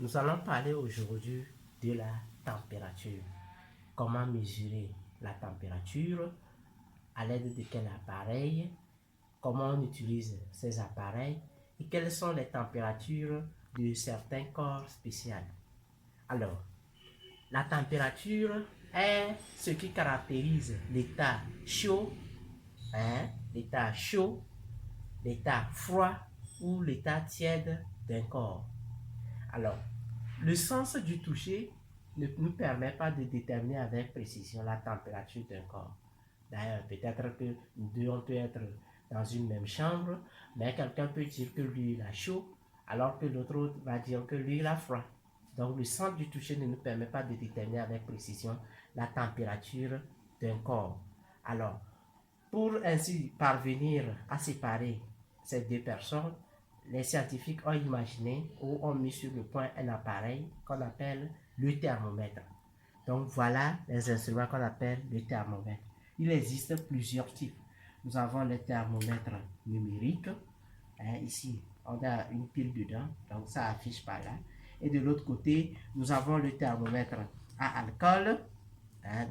Nous allons parler aujourd'hui de la température. Comment mesurer la température, à l'aide de quel appareil, comment on utilise ces appareils et quelles sont les températures de certains corps spéciaux. Alors, la température est ce qui caractérise l'état chaud, l'état chaud, l'état froid ou l'état tiède d'un corps. Alors, le sens du toucher ne nous permet pas de déterminer avec précision la température d'un corps. D'ailleurs, peut-être que nous deux, on peut être dans une même chambre, mais quelqu'un peut dire que lui, il a chaud, alors que l'autre va dire que lui, il a froid. Donc, le sens du toucher ne nous permet pas de déterminer avec précision la température d'un corps. Alors, pour ainsi parvenir à séparer ces deux personnes, les scientifiques ont imaginé ou ont mis sur le point un appareil qu'on appelle le thermomètre. Donc voilà les instruments qu'on appelle le thermomètre. Il existe plusieurs types. Nous avons le thermomètre numérique. Ici, on a une pile dedans, donc ça affiche par là. Et de l'autre côté, nous avons le thermomètre à alcool.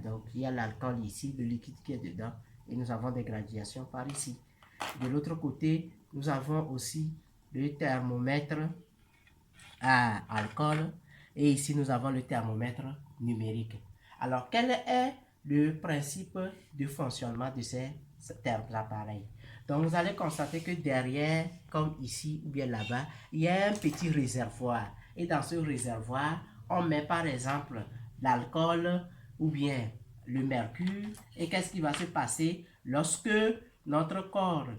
Donc il y a l'alcool ici, le liquide qui est dedans. Et nous avons des gradations par ici. De l'autre côté, nous avons aussi le thermomètre à alcool. Et ici, nous avons le thermomètre numérique. Alors, quel est le principe de fonctionnement de ces appareils? Donc, vous allez constater que derrière, comme ici ou bien là-bas, il y a un petit réservoir. Et dans ce réservoir, on met par exemple l'alcool ou bien le mercure. Et qu'est-ce qui va se passer lorsque notre corps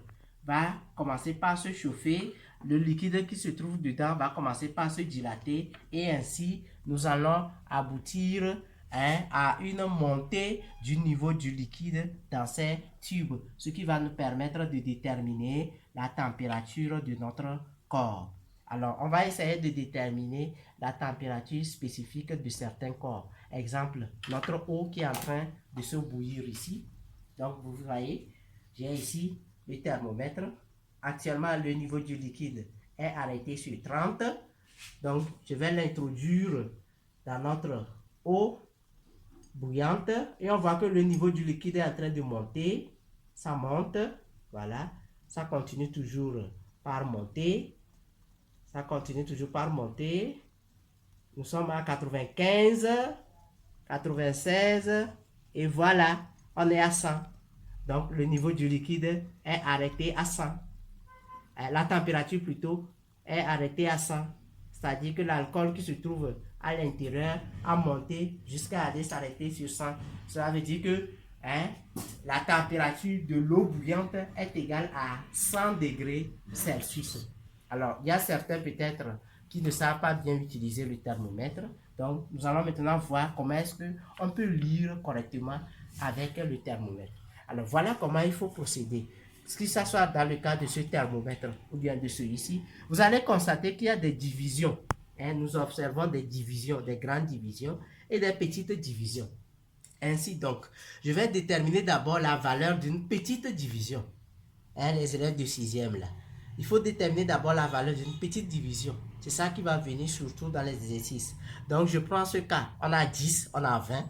va commencer par se chauffer? Le liquide qui se trouve dedans va commencer par se dilater et ainsi nous allons aboutir à une montée du niveau du liquide dans ces tubes, ce qui va nous permettre de déterminer la température de notre corps. Alors, on va essayer de déterminer la température spécifique de certains corps. Exemple, notre eau qui est en train de se bouillir ici. Donc, vous voyez, j'ai ici le thermomètre. Actuellement, le niveau du liquide est arrêté sur 30. Donc, je vais l'introduire dans notre eau bouillante. Et on voit que le niveau du liquide est en train de monter. Ça monte. Voilà. Ça continue toujours par monter. Ça continue toujours par monter. Nous sommes à 95, 96. Et voilà, on est à 100. Donc, le niveau du liquide est arrêté à 100. La température plutôt est arrêtée à 100. C'est-à-dire que l'alcool qui se trouve à l'intérieur a monté jusqu'à aller s'arrêter sur 100. Cela veut dire que la température de l'eau bouillante est égale à 100 degrés Celsius. Alors, il y a certains peut-être qui ne savent pas bien utiliser le thermomètre. Donc, nous allons maintenant voir comment est-ce qu'on peut lire correctement avec le thermomètre. Alors, voilà comment il faut procéder. Que ce soit dans le cas de ce thermomètre ou bien de celui-ci, vous allez constater qu'il y a des divisions. Nous observons des divisions, des grandes divisions et des petites divisions. Ainsi donc, je vais déterminer d'abord la valeur d'une petite division. Les élèves de 6e là. Il faut déterminer d'abord la valeur d'une petite division. C'est ça qui va venir surtout dans les exercices. Donc, je prends ce cas. On a 10, on a 20.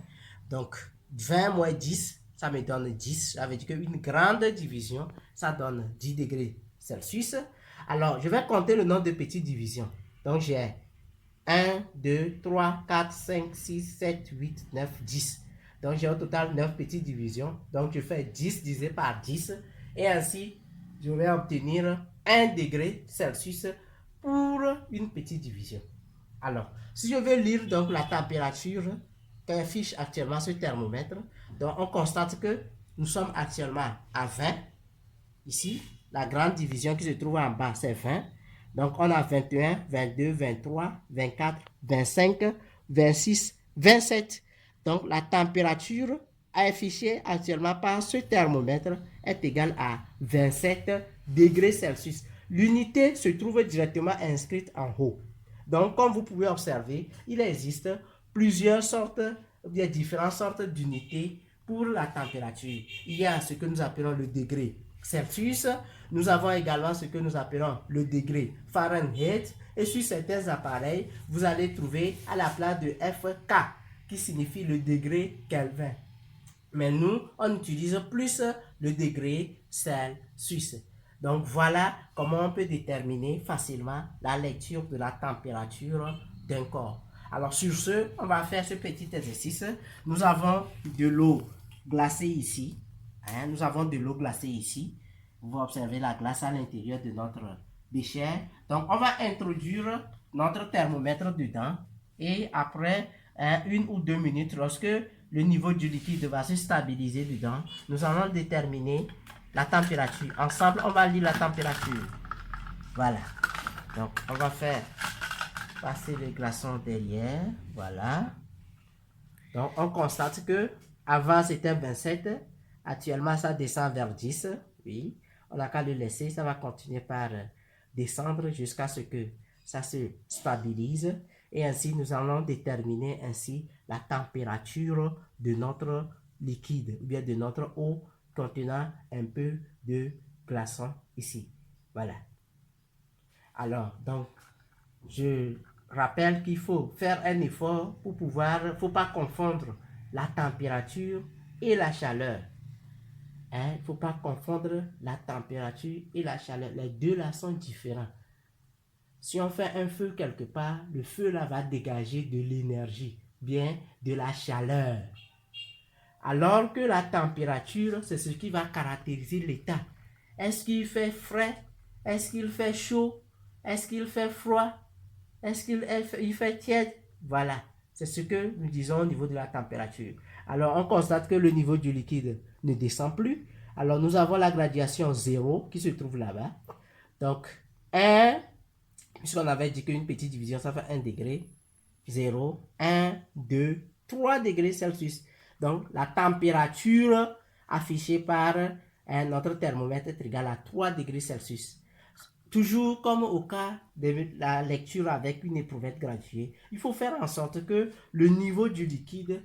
Donc, 20 moins 10, ça me donne 10. Ça veut dire qu'une grande division, ça donne 10 degrés Celsius. Alors, je vais compter le nombre de petites divisions. Donc, j'ai 1, 2, 3, 4, 5, 6, 7, 8, 9, 10. Donc, j'ai au total 9 petites divisions. Donc, je fais 10 divisé par 10. Et ainsi, je vais obtenir 1 degré Celsius pour une petite division. Alors, si je veux lire donc la température qu'affiche actuellement ce thermomètre, donc on constate que nous sommes actuellement à 20. Ici, la grande division qui se trouve en bas, c'est 20. Donc, on a 21, 22, 23, 24, 25, 26, 27. Donc, la température affichée actuellement par ce thermomètre est égale à 27 degrés Celsius. L'unité se trouve directement inscrite en haut. Donc, comme vous pouvez observer, il existe plusieurs sortes, différentes sortes d'unités pour la température. Il y a ce que nous appelons le degré Celsius. Nous avons également ce que nous appelons le degré Fahrenheit. Et sur certains appareils, vous allez trouver à la place de FK, qui signifie le degré Kelvin. Mais nous, on utilise plus le degré Celsius. Donc voilà comment on peut déterminer facilement la lecture de la température d'un corps. Alors sur ce, on va faire ce petit exercice. Nous avons de l'eau glacée ici. Nous avons de l'eau glacée ici. Vous observez la glace à l'intérieur de notre bécher. Donc on va introduire notre thermomètre dedans. Et après 1 ou 2 minutes, lorsque le niveau du liquide va se stabiliser dedans, nous allons déterminer la température. Ensemble, on va lire la température. Voilà. Donc, on va faire passer le glaçon derrière. Voilà. Donc, on constate que avant c'était 27. Actuellement, ça descend vers 10. Oui. On n'a qu'à le laisser. Ça va continuer par descendre jusqu'à ce que ça se stabilise. Et ainsi, nous allons déterminer ainsi la température de notre liquide ou bien de notre eau contenant un peu de glaçon ici. Voilà. Alors, donc, je rappelle qu'il faut faire un effort pour pouvoir, il ne faut pas confondre la température et la chaleur. Il ne faut pas confondre la température et la chaleur. Les deux là sont différents. Si on fait un feu quelque part, le feu là va dégager de l'énergie, bien de la chaleur. Alors que la température, c'est ce qui va caractériser l'état. Est-ce qu'il fait frais? Est-ce qu'il fait chaud? Est-ce qu'il fait froid? Est-ce qu'il fait tiède? Voilà, c'est ce que nous disons au niveau de la température. Alors, on constate que le niveau du liquide ne descend plus. Alors, nous avons la gradation 0 qui se trouve là-bas. Donc, 1, puisqu'on avait dit qu'une petite division, ça fait 1 degré. 0, 1, 2, 3 degrés Celsius. Donc, la température affichée par notre thermomètre est égale à 3 degrés Celsius. Toujours comme au cas de la lecture avec une éprouvette graduée, il faut faire en sorte que le niveau du liquide